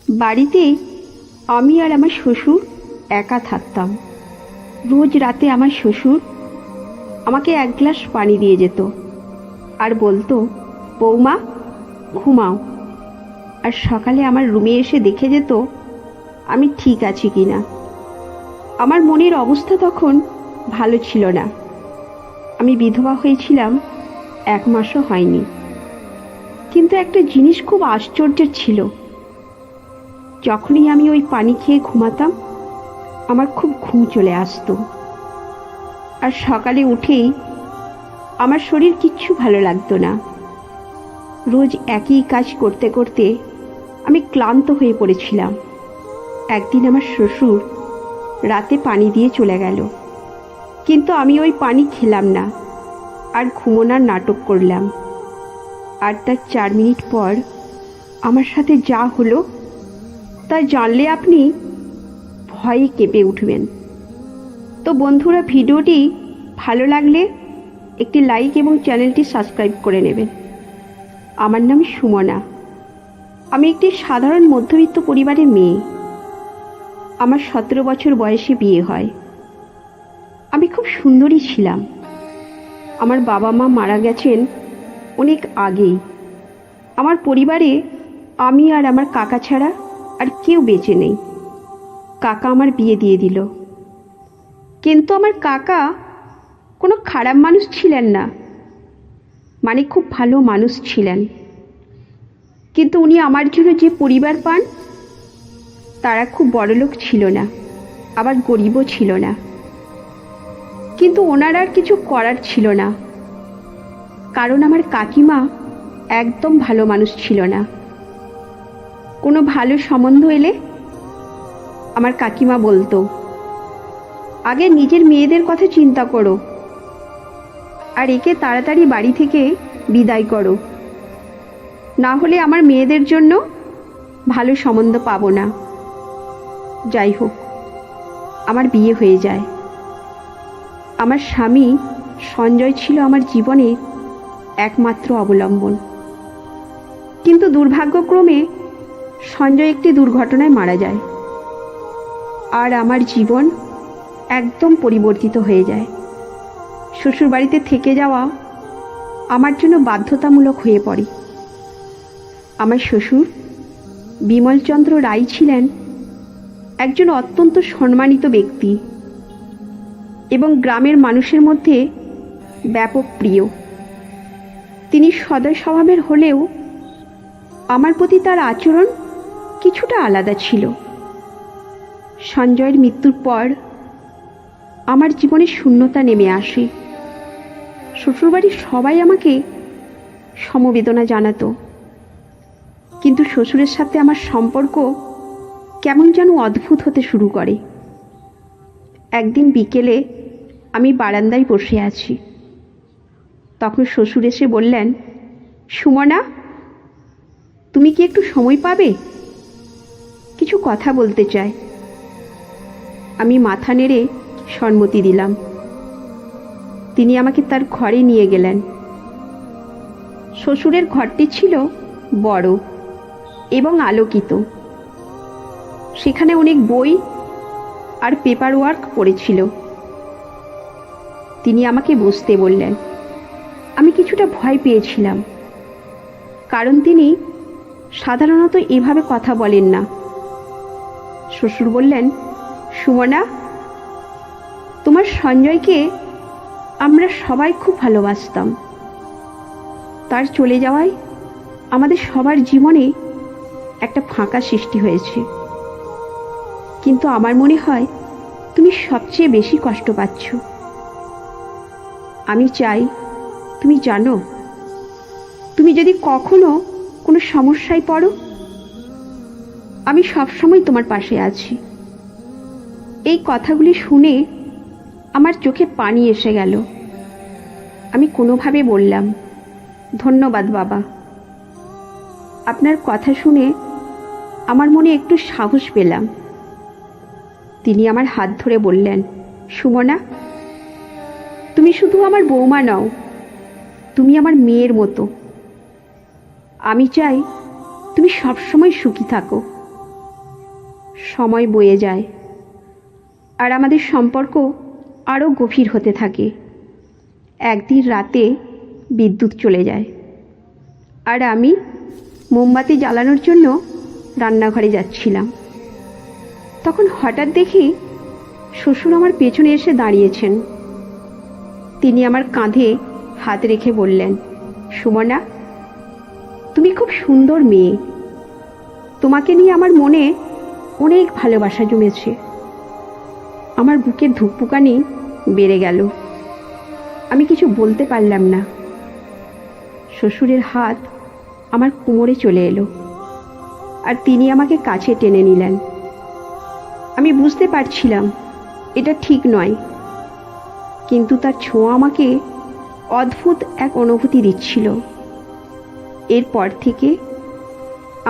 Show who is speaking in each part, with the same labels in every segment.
Speaker 1: বাড়িতে আমি আর আমার শ্বশুর একা থাকতাম। রোজ রাতে আমার শ্বশুর আমাকে এক গ্লাস পানি দিয়ে যেত আর বলতো, বৌমা ঘুমাও। আর সকালে আমার রুমে এসে দেখে যেত আমি ঠিক আছি কিনা। আমার মনের অবস্থা তখন ভালো ছিল না। আমি বিধবা হয়েছিলাম, 1 মাসও হয়নি। কিন্তু একটা জিনিস খুব আশ্চর্যের ছিল, যখনই আমি ওই পানি খেয়ে ঘুমাতাম আমার খুব ঘুম চলে আসতো। আর সকালে উঠেই আমার শরীর কিচ্ছু ভালো লাগতো না। রোজ একই কাজ করতে করতে আমি ক্লান্ত হয়ে পড়েছিলাম। একদিন আমার শ্বশুর রাতে পানি দিয়ে চলে গেল, কিন্তু আমি ওই পানি খেলাম না আর ঘুমোনোর নাটক করলাম। আর তার 4 মিনিট পর আমার সাথে যা হলো তা জানলে আপনি ভয়ে কেঁপে উঠবেন। তো বন্ধুরা, ভিডিওটি ভালো লাগলে একটি লাইক এবং চ্যানেলটি সাবস্ক্রাইব করে নেবেন। আমার নাম সুমনা। আমি একটি সাধারণ মধ্যবিত্ত পরিবারের মেয়ে। আমার 17 বছর বয়সে বিয়ে হয়। আমি খুব সুন্দরী ছিলাম। আমার বাবা মা মারা গেছেন অনেক আগেই। আমার পরিবারে আমি আর আমার কাকা ছাড়া আর কেউ বেঁচে নেই। কাকা আমার বিয়ে দিয়ে দিল, কিন্তু আমার কাকা কোনো খারাপ মানুষ ছিলেন না, মানে খুব ভালো মানুষ ছিলেন। কিন্তু উনি আমার জন্য যে পরিবার পান তারা খুব বড়লোক ছিল না, আবার গরিবও ছিল না। কিন্তু ওনার আর কিছু করার ছিল না, কারণ আমার কাকিমা একদম ভালো মানুষ ছিল না। কোনো ভালো সম্বন্ধ এলে আমার কাকিমা বলতো, আগে নিজের মেয়েদের কথা চিন্তা করো, আর একে তাড়াতাড়ি বাড়ি থেকে বিদায় করো, না হলে আমার মেয়েদের জন্য ভালো সম্বন্ধ পাবো না। যাই হোক, আমার বিয়ে হয়ে যায়। আমার স্বামী সঞ্জয় ছিল আমার জীবনের একমাত্র অবলম্বন। কিন্তু দুর্ভাগ্যক্রমে সঞ্জয় একটি দুর্ঘটনায় মারা যায়, আর আমার জীবন একদম পরিবর্তিত হয়ে যায়। শ্বশুরবাড়িতে থেকে যাওয়া আমার জন্য বাধ্যতামূলক হয়ে পড়ে। আমার শ্বশুর বিমলচন্দ্র রায় ছিলেন একজন অত্যন্ত সম্মানিত ব্যক্তি এবং গ্রামের মানুষের মধ্যে ব্যাপক প্রিয়। তিনি সদয় স্বভাবের হলেও আমার প্রতি তার আচরণ কিছুটা আলাদা ছিল। সঞ্জয়ের মৃত্যুর পর আমার জীবনে শূন্যতা নেমে আসে। শ্বশুরবাড়ির সবাই আমাকে সমবেদনা জানাতো, কিন্তু শ্বশুরের সাথে আমার সম্পর্ক কেমন যেন অদ্ভুত হতে শুরু করে। একদিন বিকেলে আমি বারান্দায় বসে আছি, তখন শ্বশুর এসে বললেন, সুমনা, তুমি কি একটু সময় পাবে? কিছু কথা বলতে চাই। আমি মাথা নেড়ে সম্মতি দিলাম। তিনি আমাকে তার ঘরে নিয়ে গেলেন। শ্বশুরের ঘরটি ছিল বড় এবং আলোকিত। সেখানে অনেক বই আর পেপার ওয়ার্ক পড়েছিল। তিনি আমাকে বসতে বললেন। আমি কিছুটা ভয় পেয়েছিলাম, কারণ তিনি সাধারণত এভাবে কথা বলেন না। শ্বশুর বললেন, সুমনা, তোমার সঞ্জয়কে আমরা সবাই খুব ভালোবাসতাম। তার চলে যাওয়ায় আমাদের সবার জীবনে একটা ফাঁকা সৃষ্টি হয়েছে। কিন্তু আমার মনে হয় তুমি সবচেয়ে বেশি কষ্ট পাচ্ছ। আমি চাই তুমি জানো, তুমি যদি কখনো কোনো সমস্যায় পড়ো, আমি সবসময় তোমার পাশে আছি। এই কথাগুলি শুনে আমার চোখে পানি এসে গেল। আমি কোনোভাবে বললাম, ধন্যবাদ বাবা। আপনার কথা শুনে আমার মনে একটু সাহস পেলাম। তিনি আমার হাত ধরে বললেন, সুমনা, তুমি শুধু আমার বৌমা নও, তুমি আমার মেয়ের মতো। আমি চাই তুমি সবসময় সুখী থাকো। সময় বয়ে যায় আর আমাদের সম্পর্ক আরও গভীর হতে থাকে। একদিন রাতে বিদ্যুৎ চলে যায় আর আমি মোমবাতি জ্বালানোর জন্য রান্নাঘরে যাচ্ছিলাম। তখন হঠাৎ দেখি শ্বশুর আমার পেছনে এসে দাঁড়িয়েছেন। তিনি আমার কাঁধে হাত রেখে বললেন, সুমনা, তুমি খুব সুন্দর মেয়ে। তোমাকে নিয়ে আমার মনে অনেক ভালোবাসা জমেছে। আমার বুকের ধুকপুকানি বেড়ে গেল। আমি কিছু বলতে পারলাম না। শ্বশুরের হাত আমার কোমরে চলে এলো আর তিনি আমাকে কাছে টেনে নিলেন। আমি বুঝতে পারছিলাম এটা ঠিক নয়, কিন্তু তার ছোঁয়া আমাকে অদ্ভুত এক অনুভূতি দিচ্ছিল। এরপর থেকে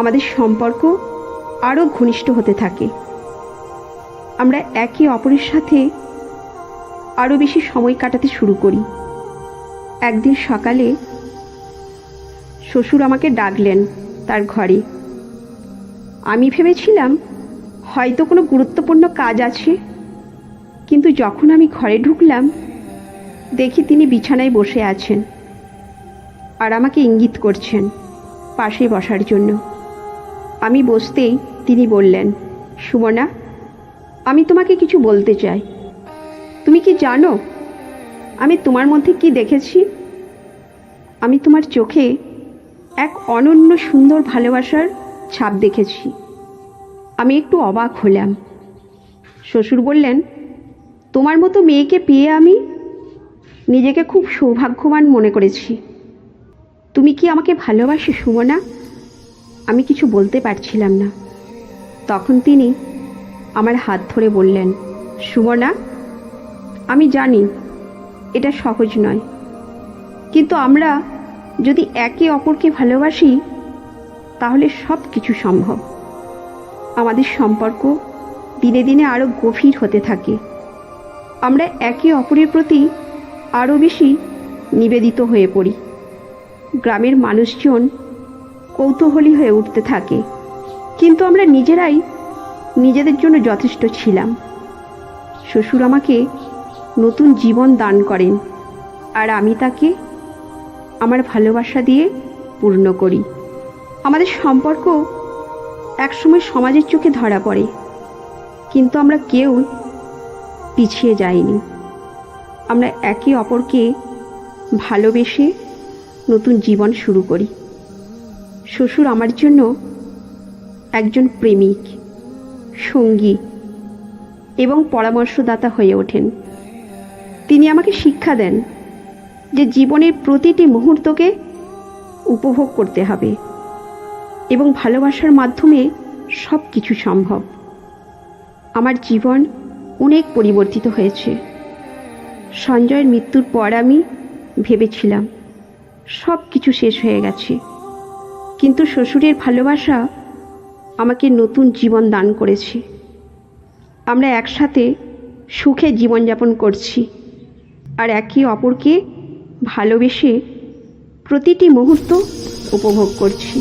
Speaker 1: আমাদের সম্পর্ক আরও ঘনিষ্ঠ হতে থাকে। আমরা একে অপরের সাথে আরও বেশি সময় কাটাতে শুরু করি। একদিন সকালে শ্বশুর আমাকে ডাকলেন তার ঘরে। আমি ভেবেছিলাম হয়তো কোনো গুরুত্বপূর্ণ কাজ আছে, কিন্তু যখন আমি ঘরে ঢুকলাম দেখি তিনি বিছানায় বসে আছেন আর আমাকে ইঙ্গিত করছেন পাশে বসার জন্য। আমি বসতেই তিনি বললেন, সুমনা, আমি তোমাকে কিছু বলতে চাই। তুমি কি জানো আমি তোমার মধ্যে কি দেখেছি? আমি তোমার চোখে এক অনন্য সুন্দর ভালোবাসার ছাপ দেখেছি। আমি একটু অবাক হলাম। শ্বশুর বললেন, তোমার মতো মেয়েকে পেয়ে আমি নিজেকে খুব সৌভাগ্যবান মনে করেছি। তুমি কি আমাকে ভালোবাসো সুমনা? আমি কিছু বলতে পারছিলাম না। তখন তিনি আমার হাত ধরে বললেন, সুমনা, আমি জানি এটা সহজ নয়, কিন্তু আমরা যদি একে অপরকে ভালোবাসি তাহলে সব কিছু সম্ভব। আমাদের সম্পর্ক দিনে দিনে আরও গভীর হতে থাকে। আমরা একে অপরের প্রতি আরও বেশি নিবেদিত হয়ে পড়ি। গ্রামের মানুষজন কৌতূহলী হয়ে উঠতে থাকে, কিন্তু আমরা নিজেরাই নিজেদের জন্য যথেষ্ট ছিলাম। শ্বশুর আমাকে নতুন জীবন দান করেন আর আমি তাকে আমার ভালোবাসা দিয়ে পূর্ণ করি। আমাদের সম্পর্ক একসময় সমাজের চোখে ধরা পড়ে, কিন্তু আমরা কেউ পিছিয়ে যাইনি। আমরা একে অপরকে ভালোবেসে নতুন জীবন শুরু করি। শ্বশুর আমার জন্য একজন প্রেমিক, সঙ্গী এবং পরামর্শদাতা হয়ে ওঠেন। তিনি আমাকে শিক্ষা দেন যে জীবনের প্রতিটি মুহূর্তকে উপভোগ করতে হবে এবং ভালোবাসার মাধ্যমে সব কিছু সম্ভব। আমার জীবন অনেক পরিবর্তিত হয়েছে। সঞ্জয়ের মৃত্যুর পর আমি ভেবেছিলাম সব কিছু শেষ হয়ে গেছে, কিন্তু শ্বশুরের ভালোবাসা আমাকে নতুন জীবন দান করেছে। আমরা একসাথে সুখে জীবনযাপন করছি আর একে অপরকে ভালোবেসে প্রতিটি মুহূর্ত উপভোগ করছি।